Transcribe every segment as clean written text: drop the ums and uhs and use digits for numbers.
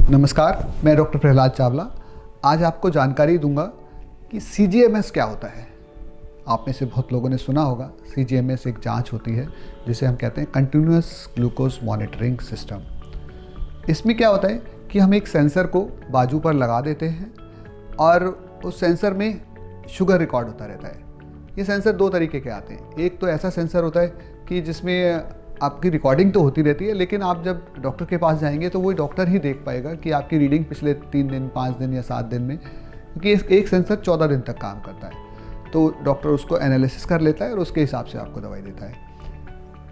नमस्कार, मैं डॉक्टर प्रहलाद चावला। आज आपको जानकारी दूंगा कि CGMS क्या होता है। आप में से बहुत लोगों ने सुना होगा, CGMS एक जांच होती है जिसे हम कहते हैं कंटिन्यूअस ग्लूकोज मॉनिटरिंग सिस्टम। इसमें क्या होता है कि हम एक सेंसर को बाजू पर लगा देते हैं और उस सेंसर में शुगर रिकॉर्ड होता रहता है। ये सेंसर दो तरीके के आते हैं। एक तो ऐसा सेंसर होता है कि जिसमें आपकी रिकॉर्डिंग तो होती रहती है, लेकिन आप जब डॉक्टर के पास जाएंगे तो वही डॉक्टर ही देख पाएगा कि आपकी रीडिंग पिछले 3 दिन, 5 दिन या 7 दिन में, क्योंकि एक सेंसर 14 दिन तक काम करता है। तो डॉक्टर उसको एनालिसिस कर लेता है और उसके हिसाब से आपको दवाई देता है।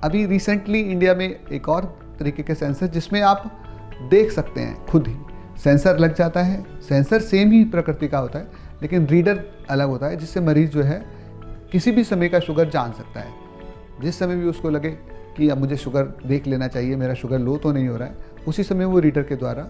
अभी रिसेंटली इंडिया में एक और तरीके के सेंसर जिसमें आप देख सकते हैं, खुद ही सेंसर लग जाता है। सेंसर सेम ही प्रकृति का होता है, लेकिन रीडर अलग होता है, जिससे मरीज़ जो है किसी भी समय का शुगर जान सकता है। जिस समय भी उसको लगे कि अब मुझे शुगर देख लेना चाहिए, मेरा शुगर लो तो नहीं हो रहा है, उसी समय वो रीडर के द्वारा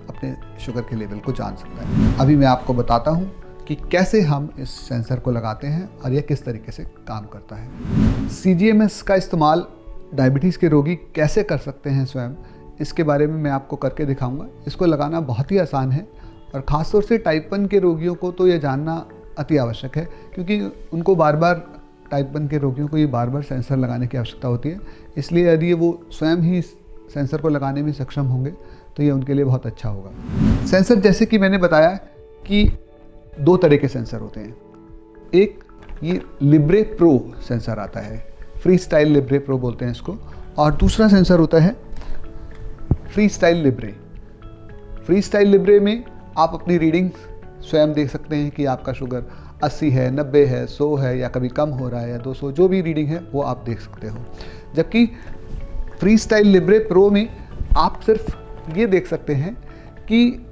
अपने शुगर के लेवल को जान सकता है। अभी मैं आपको बताता हूँ कि कैसे हम इस सेंसर को लगाते हैं और यह किस तरीके से काम करता है। CGMS का इस्तेमाल डायबिटीज़ के रोगी कैसे कर सकते हैं स्वयं, इसके बारे में मैं आपको करके दिखाऊंगा। इसको लगाना बहुत ही आसान है और ख़ासतौर से टाइप 1 के रोगियों को तो ये जानना अति आवश्यक है, क्योंकि उनको बार बार टाइप 1 के रोगियों को ये बार बार सेंसर लगाने की आवश्यकता होती है। इसलिए यदि वो स्वयं ही सेंसर को लगाने में सक्षम होंगे तो ये उनके लिए बहुत अच्छा होगा। सेंसर, जैसे कि मैंने बताया कि 2 तरह के सेंसर होते हैं। एक ये लिब्रे प्रो सेंसर आता है, फ्री स्टाइल लिब्रे प्रो बोलते हैं इसको, और दूसरा सेंसर होता है free style Libre. Free style Libre में आप अपनी रीडिंग स्वयं देख सकते हैं कि आपका शुगर 80 है, 90 है, 100 है, या कभी कम हो रहा है या 200, जो भी रीडिंग है वो आप देख सकते हो। जबकि फ्री स्टाइल लिब्रे प्रो में आप सिर्फ ये देख सकते हैं कि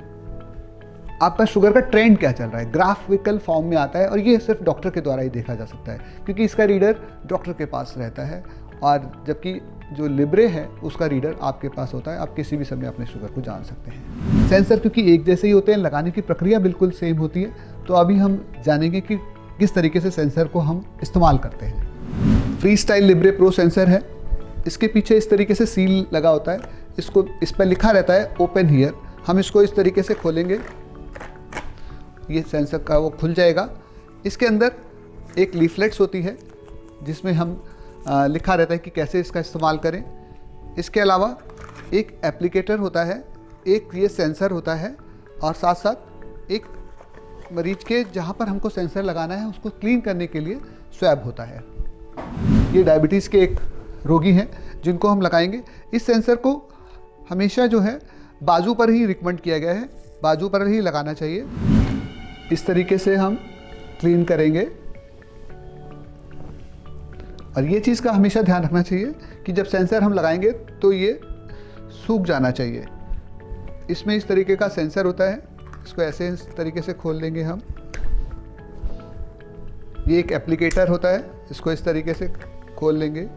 आपका शुगर का ट्रेंड क्या चल रहा है, ग्राफिकल फॉर्म में आता है, और ये सिर्फ डॉक्टर के द्वारा ही देखा जा सकता है, क्योंकि इसका रीडर डॉक्टर के पास रहता है। और जबकि जो लिब्रे है उसका रीडर आपके पास होता है, आप किसी भी समय अपने शुगर को जान सकते हैं। सेंसर क्योंकि एक जैसे ही होते हैं, लगाने की प्रक्रिया बिल्कुल सेम होती है, तो अभी हम जानेंगे कि किस तरीके से सेंसर को हम इस्तेमाल करते हैं। Free style Libre pro sensor है, इसके पीछे इस तरीके से सील लगा होता है, इस पर लिखा रहता है ओपन हियर। हम इसको इस तरीके से खोलेंगे, ये सेंसर का वो खुल जाएगा। इसके अंदर एक लीफलेट्स होती है जिसमें हम लिखा रहता है कि कैसे इसका इस्तेमाल करें। इसके अलावा एक एप्लीकेटर होता है, एक ये सेंसर होता है, और साथ साथ एक मरीज के जहाँ पर हमको सेंसर लगाना है उसको क्लीन करने के लिए स्वैब होता है। ये डायबिटीज़ के एक रोगी हैं जिनको हम लगाएंगे। इस सेंसर को हमेशा जो है बाजू पर ही रिकमेंड किया गया है, बाजू पर ही लगाना चाहिए। इस तरीके से हम क्लीन करेंगे, और ये चीज़ का हमेशा ध्यान रखना चाहिए कि जब सेंसर हम लगाएंगे तो ये सूख जाना चाहिए। इसमें इस तरीके का सेंसर होता है, इसको ऐसे इस तरीके से खोल लेंगे हम। ये एक एप्लीकेटर होता है, इसको इस तरीके से खोल लेंगे।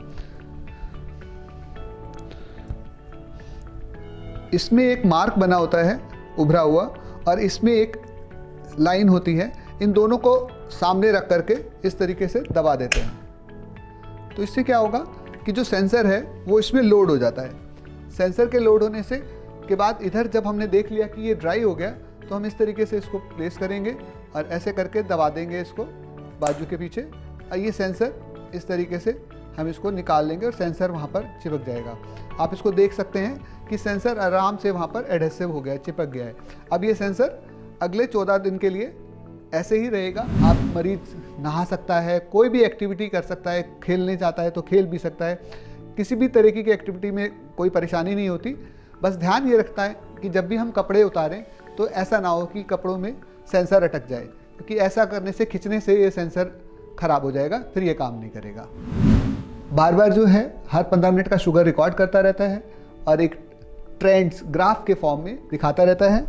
इसमें एक मार्क बना होता है उभरा हुआ, और इसमें एक लाइन होती है। इन दोनों को सामने रख करके इस तरीके से दबा देते हैं, तो इससे क्या होगा कि जो सेंसर है वो इसमें लोड हो जाता है। सेंसर के लोड होने से के बाद इधर जब हमने देख लिया कि ये ड्राई हो गया, तो हम इस तरीके से इसको प्लेस करेंगे और ऐसे करके दबा देंगे इसको बाजू के पीछे, और ये सेंसर इस तरीके से हम इसको निकाल लेंगे और सेंसर वहाँ पर चिपक जाएगा। आप इसको देख सकते हैं कि सेंसर आराम से वहाँ पर एडहेसिव हो गया है, चिपक गया है। अब ये सेंसर अगले 14 दिन के लिए ऐसे ही रहेगा। आप मरीज नहा सकता है, कोई भी एक्टिविटी कर सकता है, खेलने चाहता है तो खेल भी सकता है, किसी भी तरीके की एक्टिविटी में कोई परेशानी नहीं होती। बस ध्यान ये रखता है कि जब भी हम कपड़े उतारें तो ऐसा ना हो कि कपड़ों में सेंसर अटक जाए, क्योंकि ऐसा करने से, खींचने से ये सेंसर खराब हो जाएगा, फिर ये काम नहीं करेगा। बार बार जो है हर 15 मिनट का शुगर रिकॉर्ड करता रहता है और एक ट्रेंड्स ग्राफ के फॉर्म में दिखाता रहता है।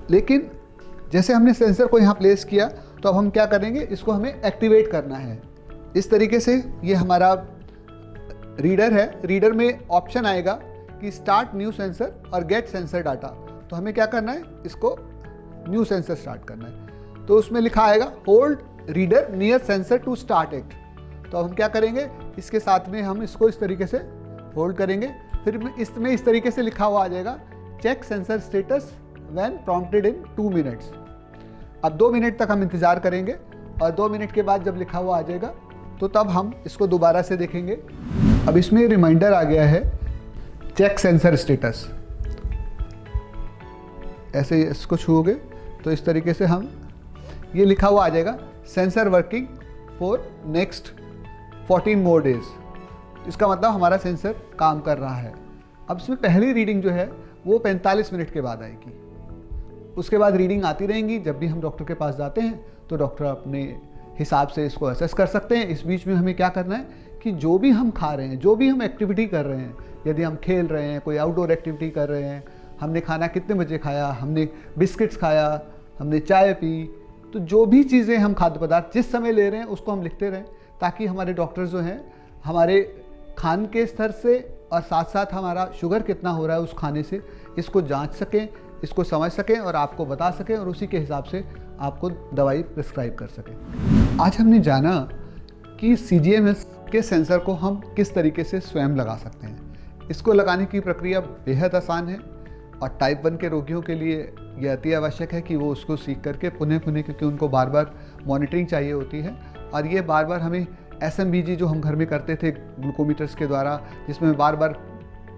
लेकिन जैसे हमने सेंसर को यहाँ प्लेस किया, तो अब हम क्या करेंगे, इसको हमें एक्टिवेट करना है। इस तरीके से ये हमारा रीडर है, रीडर में ऑप्शन आएगा कि स्टार्ट न्यू सेंसर और गेट सेंसर डाटा। तो हमें क्या करना है, इसको न्यू सेंसर स्टार्ट करना है। तो उसमें लिखा आएगा hold reader near sensor to start it. तो हम क्या करेंगे, इसके साथ में हम इसको इस तरीके से होल्ड करेंगे, फिर इसमें इस तरीके से लिखा हुआ आ जाएगा check sensor status when prompted in 2 minutes. अब 2 मिनट तक हम इंतज़ार करेंगे और 2 मिनट के बाद जब लिखा हुआ आ जाएगा तो तब हम इसको दोबारा से देखेंगे। अब इसमें रिमाइंडर आ गया है चेक सेंसर स्टेटस। ऐसे इसको छूओगे तो इस तरीके से हम ये लिखा हुआ आ जाएगा sensor working for next 14 more days. इसका मतलब हमारा सेंसर काम कर रहा है। अब इसमें पहली रीडिंग जो है वो 45 मिनट के बाद आएगी। उसके बाद रीडिंग आती रहेंगी। जब भी हम डॉक्टर के पास जाते हैं तो डॉक्टर अपने हिसाब से इसको असेस कर सकते हैं। इस बीच में हमें क्या करना है कि जो भी हम खा रहे हैं, जो भी हम एक्टिविटी कर रहे हैं, यदि हम खेल रहे हैं, कोई आउटडोर एक्टिविटी कर रहे हैं, हमने खाना कितने बजे खाया, हमने बिस्किट्स खाया, हमने चाय पी, तो जो भी चीज़ें हम खाद्य पदार्थ जिस समय ले रहे हैं उसको हम लिखते रहें, ताकि हमारे डॉक्टर जो हैं हमारे खान के स्तर से और साथ साथ हमारा शुगर कितना हो रहा है उस खाने से इसको जांच सकें, इसको समझ सकें और आपको बता सकें और उसी के हिसाब से आपको दवाई प्रिस्क्राइब कर सकें। आज हमने जाना कि CGMS के सेंसर को हम किस तरीके से स्वयं लगा सकते हैं। इसको लगाने की प्रक्रिया बेहद आसान है और टाइप 1 के रोगियों के लिए यह अति आवश्यक है कि वो उसको सीख करके पुनः क्योंकि उनको बार बार मॉनिटरिंग चाहिए होती है और ये बार बार हमें SMBG जो हम घर में करते थे ग्लूकोमीटर्स के द्वारा, जिसमें बार बार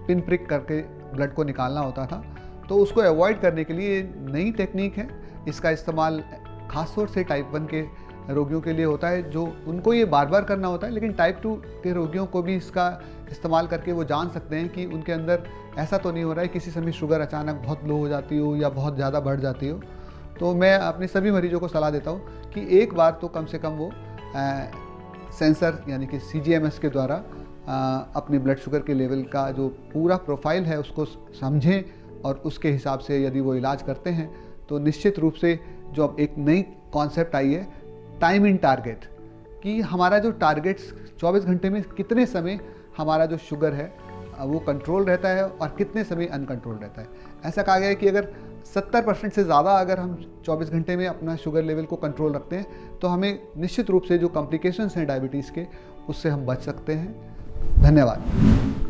पिन प्रिक करके ब्लड को निकालना होता था, तो उसको अवॉइड करने के लिए नई टेक्निक है। इसका इस्तेमाल खास तौर से टाइप 1 के रोगियों के लिए होता है, जो उनको ये बार बार करना होता है, लेकिन टाइप 2 के रोगियों को भी इसका इस्तेमाल करके वो जान सकते हैं कि उनके अंदर ऐसा तो नहीं हो रहा है किसी समय शुगर अचानक बहुत लो हो जाती हो या बहुत ज़्यादा बढ़ जाती हो। तो मैं अपने सभी मरीजों को सलाह देता हूँ कि एक बार तो कम से कम वो सेंसर यानी कि CGMS के द्वारा अपने ब्लड शुगर के लेवल का जो पूरा प्रोफाइल है उसको समझें और उसके हिसाब से यदि वो इलाज करते हैं तो निश्चित रूप से जो अब एक नई कॉन्सेप्ट आई है टाइम इन टारगेट, कि हमारा जो टारगेट्स 24 घंटे में कितने समय हमारा जो शुगर है वो कंट्रोल रहता है और कितने समय अनकंट्रोल रहता है। ऐसा कहा गया है कि अगर 70% से ज़्यादा अगर हम 24 घंटे में अपना शुगर लेवल को कंट्रोल रखते हैं तो हमें निश्चित रूप से जो कॉम्प्लिकेशंस हैं डायबिटीज़ के उससे हम बच सकते हैं। धन्यवाद।